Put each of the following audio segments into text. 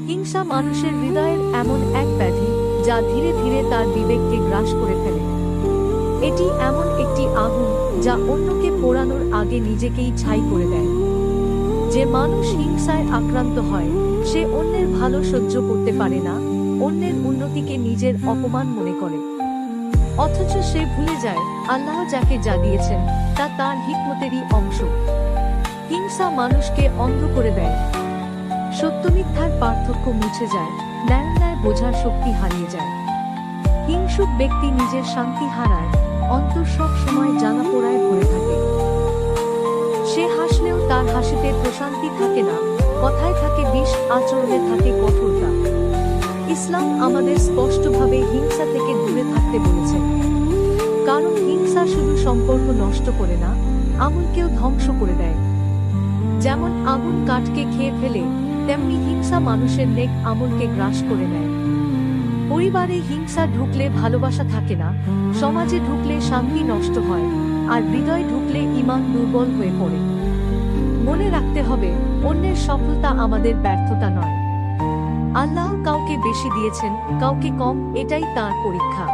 হিংসা মানুষের হৃদয়ের এমন এক ব্যাধি যা ধীরে ধীরে তার বিবেককে গ্রাস করে ফেলে। এটি এমন একটি আগুন যা অন্যকে পোড়ানোর আগে নিজেকেই ছাই করে দেয়। যে মানুষ হিংসায় আক্রান্ত হয় সে অন্যের ভালো সহ্য করতে পারে না, অন্যের উন্নতিকে নিজের অপমান মনে করে। অথচ সে ভুলে যায় আল্লাহ যাকে যা দিয়েছেন তা তার হিকমতেরই অংশ। হিংসা মানুষকে অন্ধ করে দেয়, সত্য মিথ্যার পার্থক্য মুছে যায়, ন্যায় বোঝার শক্তি হারিয়ে যায়। হিংসুক ব্যক্তি নিজের শান্তি হারায়, অন্তর সব সময় জ্বালাপোড়ায় ভরে থাকে। সে হাসলেও তার হাসিতে প্রশান্তি থাকে না, কথায় থাকে বিষ, আচরণে থাকে কঠোরতা। ইসলাম আমাদের স্পষ্টভাবে হিংসা থেকে দূরে থাকতে বলেছে, কারণ হিংসা শুধু সম্পর্ক নষ্ট করে না, আমলকেও ধ্বংস করে দেয়। যেমন আগুন কাঠকে খেয়ে ফেলে, তেমনি হিংসা মানুষের নেক আমলকে গ্রাস করে নেয়। পরিবারে হিংসা ঢুকলে ভালোবাসা থাকে না, সমাজে ঢুকলে শান্তি নষ্ট হয়, আর হৃদয়ে ঢুকলে ঈমান দুর্বল হয়ে পড়ে। মনে রাখতে হবে, অন্যের সফলতা আমাদের ব্যর্থতা নয়। আল্লাহ কাউকে বেশি দিয়েছেন, কাউকে কম, এটাই তার পরীক্ষা।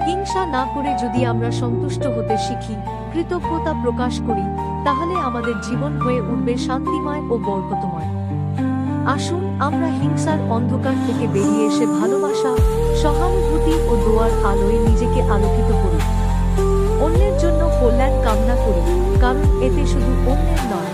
হিংসা না করে যদি আমরা সন্তুষ্ট হতে শিখি, কৃতজ্ঞতা প্রকাশ করি, তাহলে আমাদের জীবন হয়ে উঠবে শান্তিময় ও বরকতময়। আসুন আমরা হিংসার অন্ধকার থেকে বেরিয়ে এসে ভালোবাসা, সহানুভূতি ও দোয়ার আলোয় নিজেকে আলোকিত করি। অন্যের জন্য কল্যাণ কামনা করি, কারণ এতে শুধু অন্যের নয়,